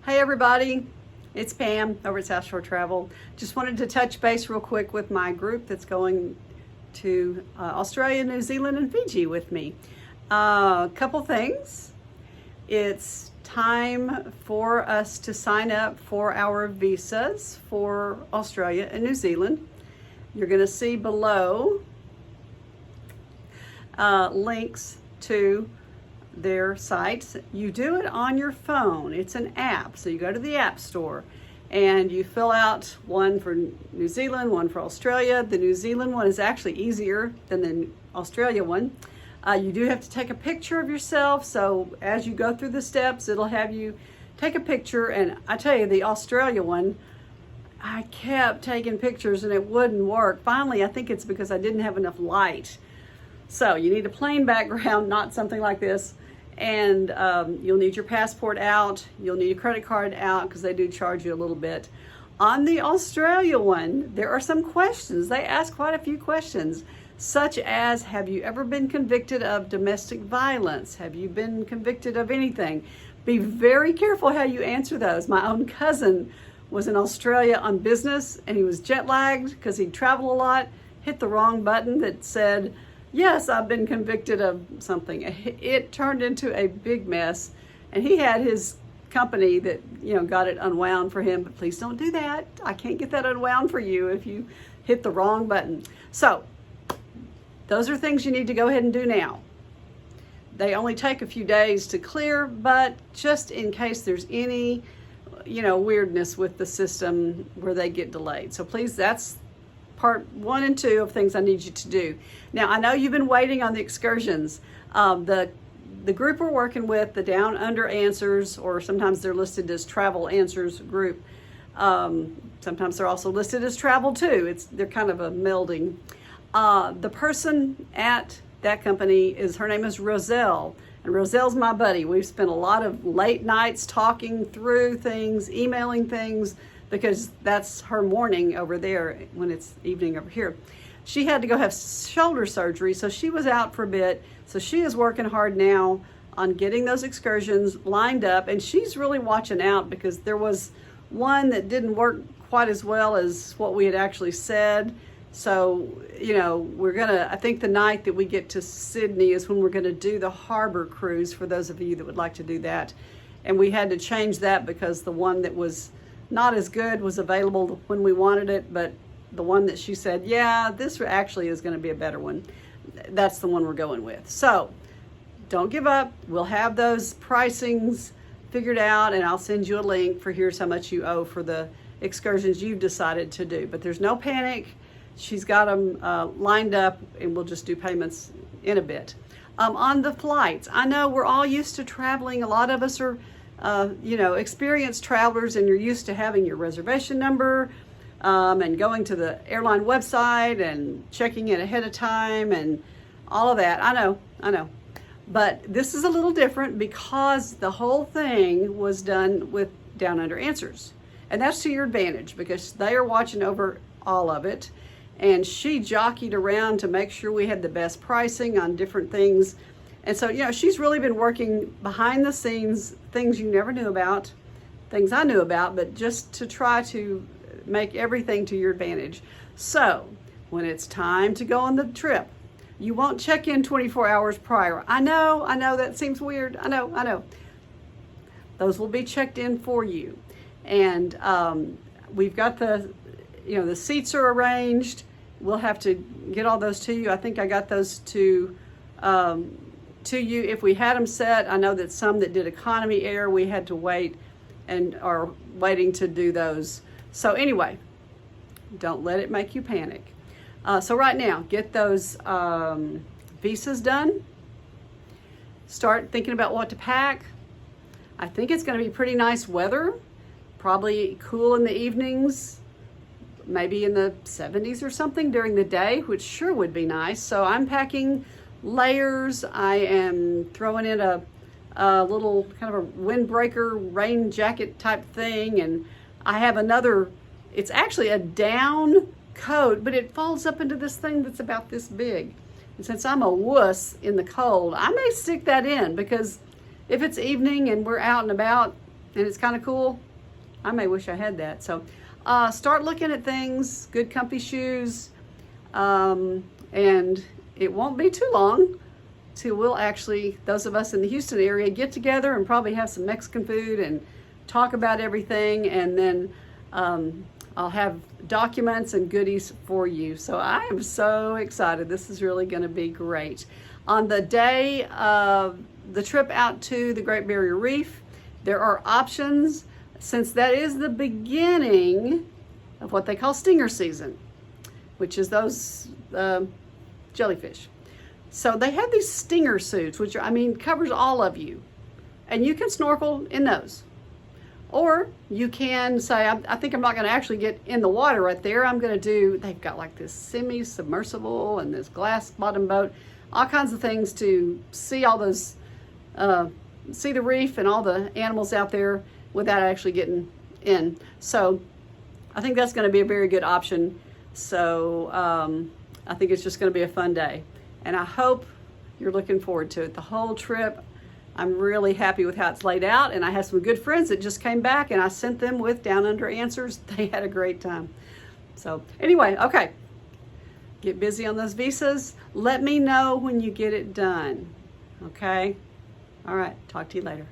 Hey everybody, it's Pam over at South Shore Travel. Just wanted to touch base real quick with my group that's going to Australia, New Zealand, and Fiji with me. A couple things. It's time for us to sign up for our visas for Australia and New Zealand. You're going to see below links to their sites. You do it on your phone. It's an app. So you go to the App Store and you fill out one for New Zealand, one for Australia. The New Zealand one is actually easier than the Australia one. You do have to take a picture of yourself. So as you go through the steps, it'll have you take a picture. And I tell you, the Australia one, I kept taking pictures and it wouldn't work. Finally, I think it's because I didn't have enough light. So you need a plain background, not something like this. And you'll need your passport out. You'll need a credit card out because they do charge you a little bit. On the Australia one, there are some questions. They ask quite a few questions, such as, have you ever been convicted of domestic violence? Have you been convicted of anything? Be very careful how you answer those. My own cousin was in Australia on business and he was jet lagged because he'd travel a lot, hit the wrong button that said, yes, I've been convicted of something. It turned into a big mess, and he had his company that, got it unwound for him, but please don't do that. I can't get that unwound for you if you hit the wrong button. So those are things you need to go ahead and do now. They only take a few days to clear, but just in case there's any, weirdness with the system where they get delayed. So please, that's part 1 and 2 of things I need you to do. Now, I know you've been waiting on the excursions. The group we're working with, the Down Under Answers, or sometimes they're listed as Travel Answers group. Sometimes they're also listed as Travel too. They're kind of a melding. The person at that company her name is Roselle, and Roselle's my buddy. We've spent a lot of late nights talking through things, emailing things, because that's her morning over there when it's evening over here. She had to go have shoulder surgery, so she was out for a bit. So she is working hard now on getting those excursions lined up, and she's really watching out because there was one that didn't work quite as well as what we had actually said. So, I think the night that we get to Sydney is when we're gonna do the harbor cruise for those of you that would like to do that. And we had to change that because the one that was not as good was available when we wanted it, but the one that she said, yeah, this actually is going to be a better one, that's the one we're going with. So don't give up. We'll have those pricings figured out, and I'll send you a link for here's how much you owe for the excursions you've decided to do. But there's no panic. She's got them lined up, and we'll just do payments in a bit. On the flights, I know we're all used to traveling. A lot of us are experienced travelers, and you're used to having your reservation number and going to the airline website and checking in ahead of time and all of that. I know. But this is a little different because the whole thing was done with Down Under Answers. And that's to your advantage because they are watching over all of it. And she jockeyed around to make sure we had the best pricing on different things. And so, she's really been working behind the scenes, things you never knew about, things I knew about, but just to try to make everything to your advantage. So when it's time to go on the trip, you won't check in 24 hours prior. I know that seems weird. I know. Those will be checked in for you. And we've got the seats are arranged. We'll have to get all those to you. I think I got those to you if we had them set. I know that some that did economy air, we had to wait and are waiting to do those. So anyway, don't let it make you panic. So right now, get those visas done. Start thinking about what to pack. I think it's going to be pretty nice weather, probably cool in the evenings, maybe in the 70s or something during the day, which sure would be nice. So I'm packing layers. I am throwing in a little kind of a windbreaker rain jacket type thing, and I have another, it's actually a down coat, but it folds up into this thing that's about this big. And since I'm a wuss in the cold, I may stick that in because if it's evening and we're out and about, and it's kind of cool. I may wish I had that. So start looking at things, good comfy shoes, and it won't be too long till we'll actually, those of us in the Houston area, get together and probably have some Mexican food and talk about everything, and then I'll have documents and goodies for you. So I am so excited. This is really going to be great. On the day of the trip out to the Great Barrier Reef, there are options, since that is the beginning of what they call stinger season, which is those jellyfish. So they have these stinger suits, which covers all of you, and you can snorkel in those. Or you can say, I think I'm not going to actually get in the water right there. I'm going to do, they've got like this semi-submersible and this glass bottom boat, all kinds of things to see all those, see the reef and all the animals out there without actually getting in. So I think that's going to be a very good option. So I think it's just going to be a fun day. And I hope you're looking forward to it. The whole trip, I'm really happy with how it's laid out, and I have some good friends that just came back, and I sent them with Down Under answers. They had a great time. So anyway, okay, get busy on those visas. Let me know when you get it done, okay? All right, talk to you later.